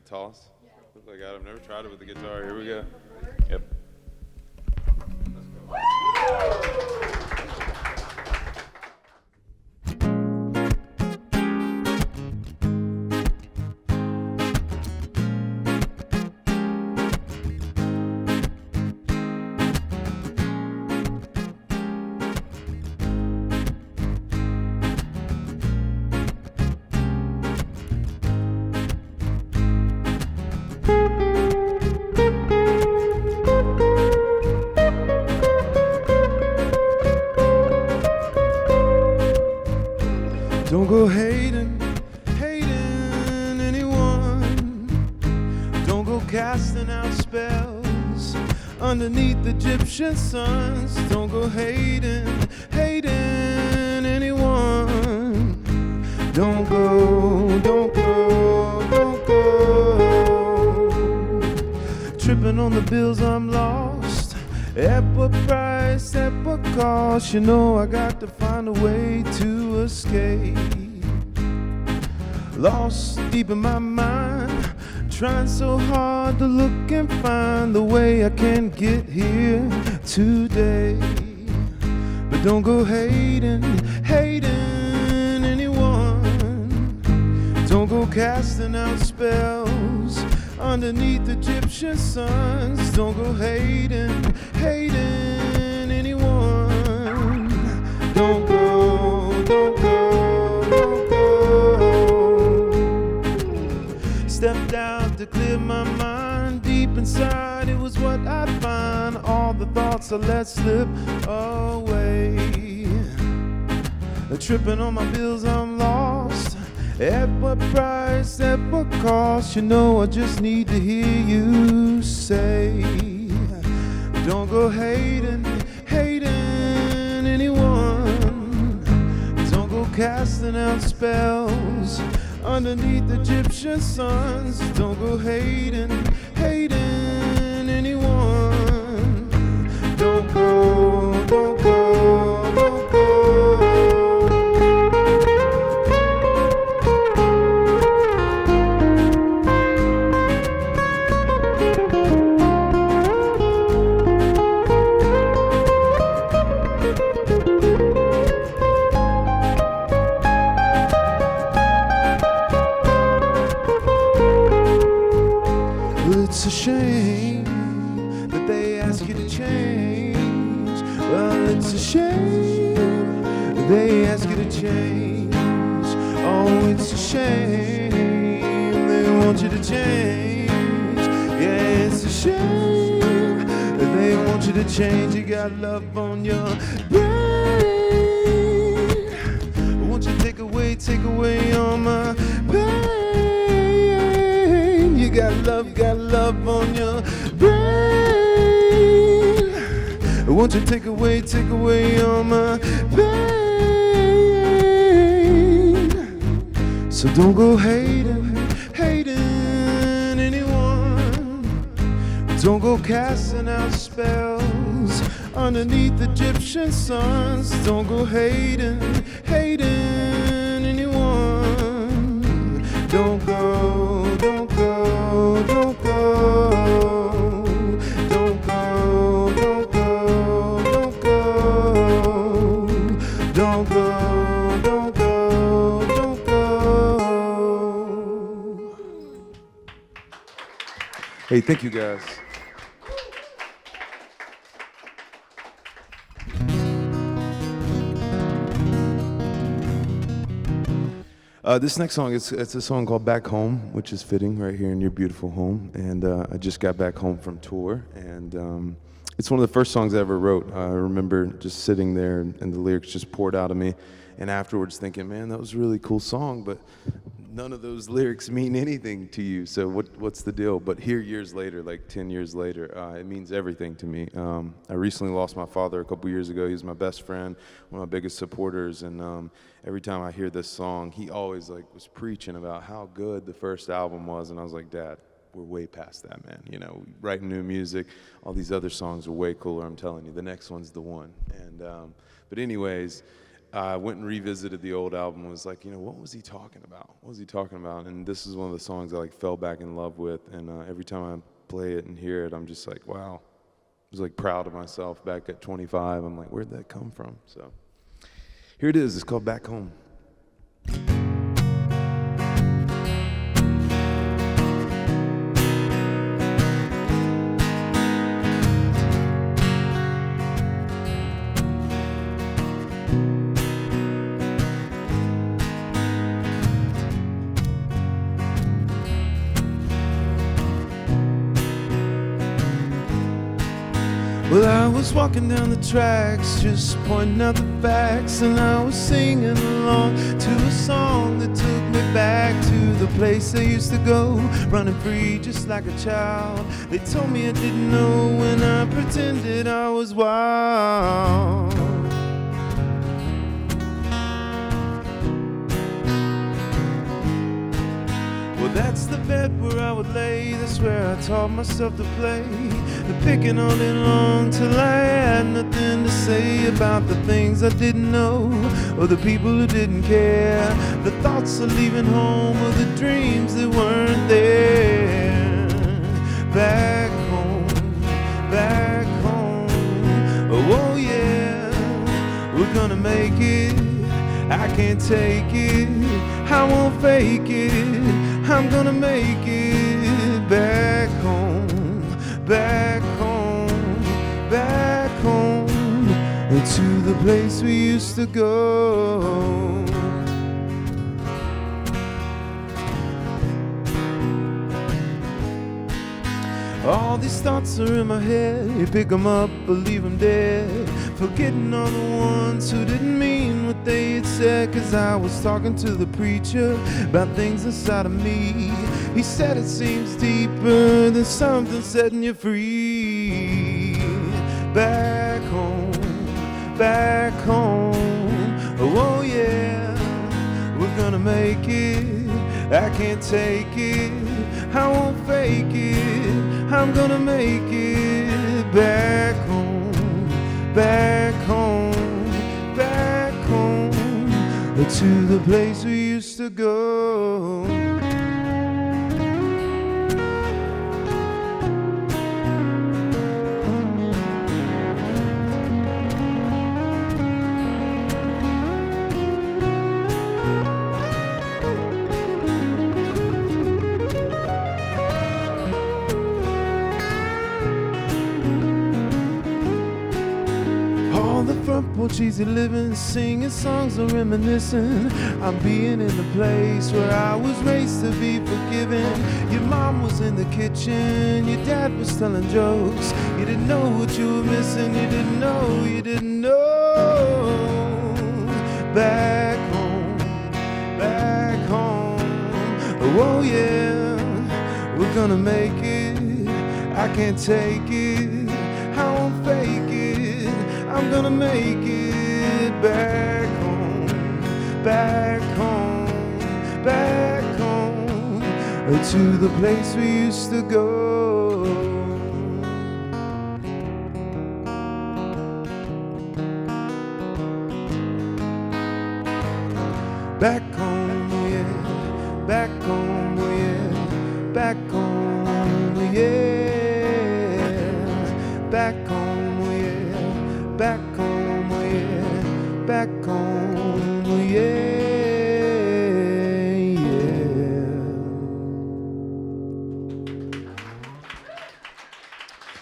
toss? Look like I've never tried it with the guitar. Here we go. Yep. Don't go hating anyone. Don't go casting out spells underneath Egyptian suns. Don't go hating anyone. Don't go. Tripping on the bills, I'm lost. At what price, at what cost? You know I got to find a way to escape. Lost deep in my mind, trying so hard to look and find the way I can get here today. But don't go hating anyone. Don't go casting out spells underneath Egyptian suns. Don't go hating anyone. Don't go. Stepped out to clear my mind. Deep inside it was what I'd find. All the thoughts I let slip away. Tripping on my bills, I'm lost. At what price, at what cost? You know I just need to hear you say, don't go hating anyone. Don't go casting out spells underneath Egyptian suns. Don't go hating anyone. Don't go. It's a shame that they ask you to change. Well, it's a shame that they ask you to change. Oh, it's a shame they want you to change. Yeah, it's a shame that they want you to change. You got love on your brain. Won't you take away all my pain? You got love on your brain. Won't you take away all my pain? So don't go hating anyone. Don't go casting out spells underneath Egyptian suns. Don't go hating anyone. Don't go. Don't go. Hey, thank you guys. This next song, it's a song called Back Home, which is fitting right here in your beautiful home. And I just got back home from tour, and it's one of the first songs I ever wrote. I remember just sitting there and the lyrics just poured out of me, and afterwards thinking, man, that was a really cool song, but none of those lyrics mean anything to you, so what's the deal? But here years later, like 10 years later, it means everything to me. I recently lost my father a couple years ago. He was my best friend, one of my biggest supporters, and every time I hear this song, he always was preaching about how good the first album was, and I was like, Dad, we're way past that, man. You know, writing new music, all these other songs are way cooler, I'm telling you. The next one's the one. And but anyways, I went and revisited the old album and was like, what was he talking about? What was he talking about? And this is one of the songs I fell back in love with, and every time I play it and hear it, I'm just like, wow. I was proud of myself back at 25. I'm like, where'd that come from? So here it is. It's called Back Home. Well, I was walking down the tracks, just pointing out the facts, and I was singing along to a song that took me back to the place I used to go, running free just like a child. They told me I didn't know when I pretended I was wild. Well, that's the bed where I would lay, that's where I taught myself to play the picking all day long till I had nothing to say about the things I didn't know, or the people who didn't care, the thoughts of leaving home, or the dreams that weren't there. Back home, oh yeah, we're gonna make it, I can't take it, I won't fake it, I'm gonna make it. Back home, to the place we used to go. All these thoughts are in my head, you pick them up or leave them dead, forgetting all the ones who didn't mean what they had said. Cause I was talking to the preacher about things inside of me. He said it seems deeper than something setting you free. Back home, oh yeah, we're gonna make it, I can't take it, I won't fake it, I'm gonna make it. Back home, to the place we used to go. Cheesy living, singing songs of reminiscing. I'm being in the place where I was raised to be forgiven. Your mom was in the kitchen, your dad was telling jokes. You didn't know what you were missing, you didn't know. Back home, oh yeah, we're gonna make it, I can't take it, I won't fake it, I'm gonna make it. Back home, to the place we used to go. Back home, yeah, back home, yeah, back home, yeah, back home, yeah, back home, yeah, back home, yeah, yeah.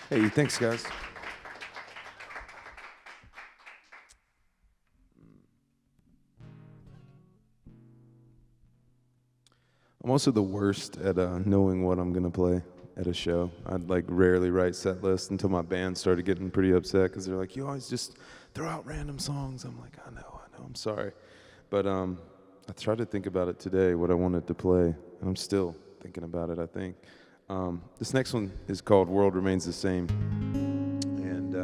Hey, thanks, guys. I'm also the worst at knowing what I'm going to play at a show. I'd rarely write set lists until my band started getting pretty upset because they're like, you always just throw out random songs. I'm like, I know, I'm sorry. But I tried to think about it today, what I wanted to play, and I'm still thinking about it, I think. This next one is called World Remains the Same. And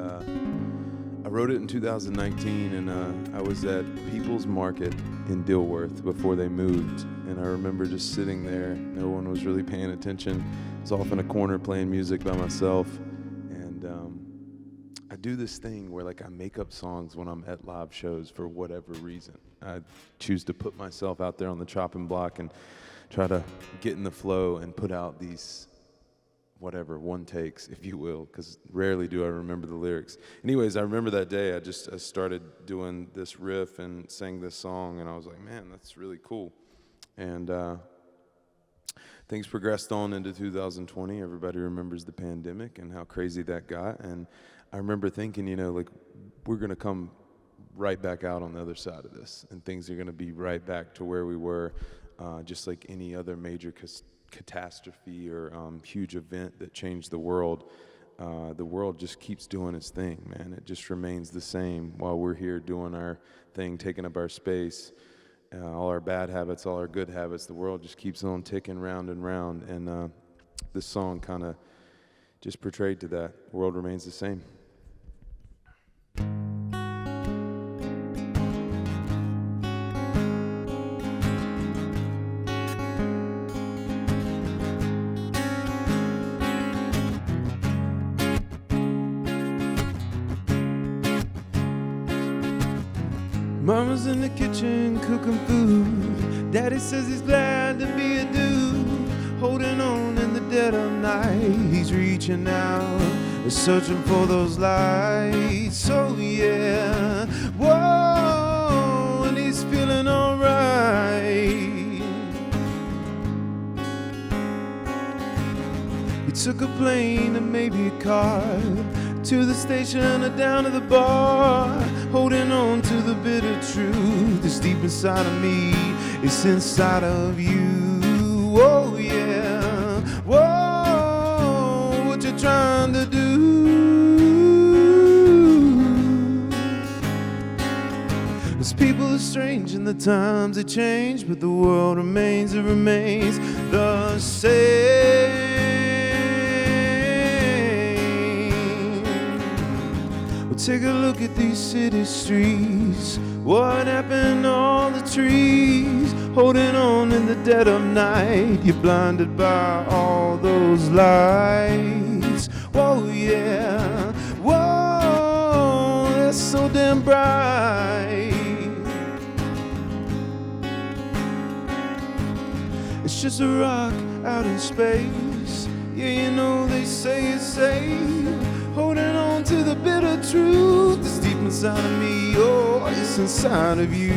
I wrote it in 2019, and I was at People's Market in Dilworth before they moved. And I remember just sitting there. No one was really paying attention. I was off in a corner playing music by myself. And I do this thing where like I make up songs when I'm at live shows for whatever reason. I choose to put myself out there on the chopping block and try to get in the flow and put out these whatever one takes, if you will, because rarely do I remember the lyrics. Anyways, I remember that day I started doing this riff and sang this song, and I was like, man, that's really cool. And things progressed on into 2020. Everybody remembers the pandemic and how crazy that got. And I remember thinking, you know, like, we're going to come right back out on the other side of this, and things are going to be right back to where we were, just like any other major catastrophe or huge event that changed the world. The world just keeps doing its thing, man. It just remains the same while we're here doing our thing, taking up our space. All our bad habits, all our good habits, the world just keeps on ticking round and round. And this song kind of just portrayed to that. The world remains the same. Mama's in the kitchen cooking food. Daddy says he's glad to be a dude, holding on in the dead of night. He's reaching out, searching for those lights. Oh yeah, whoa, and he's feeling alright. He took a plane and maybe a car, to the station or down to the bar, holding on to the bitter truth that's deep inside of me. It's inside of you. Oh yeah. Whoa, what you trying to do? As people are strange and the times they change, but the world remains, it remains the same. Take a look at these city streets. What happened to all the trees? Holding on in the dead of night. You're blinded by all those lights. Whoa, yeah. Whoa, they're so damn bright. It's just a rock out in space. Yeah, you know they say it's safe, holding on to the bitter truth that's deep inside of me. Oh, it's inside of you.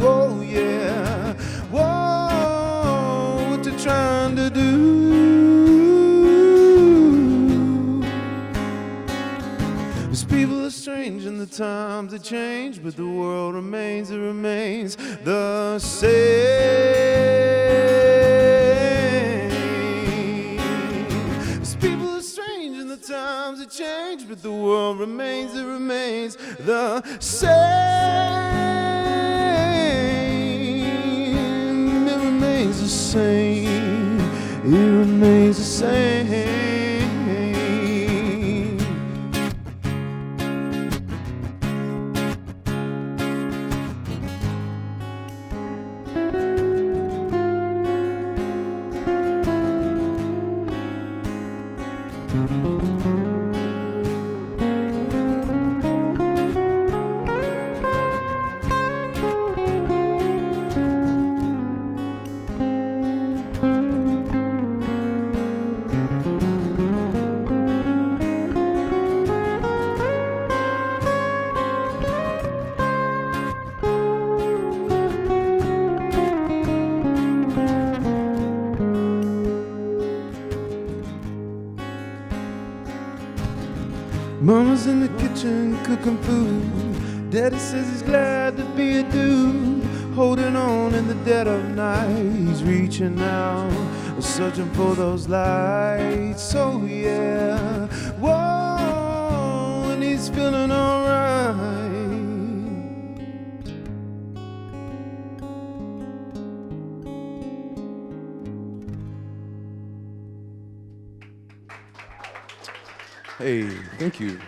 Oh yeah. Whoa, what you trying to do? These people are strange and the times they change, but the world remains, it remains the same. Times it change, but the world remains, it remains the same. It remains the same. It remains the same. Mama's in the kitchen cooking food. Daddy says he's glad to be a dude, holding on in the dead of night. He's reaching out, searching for those lights. Oh yeah. Whoa, and he's feeling alright. Hey, thank you.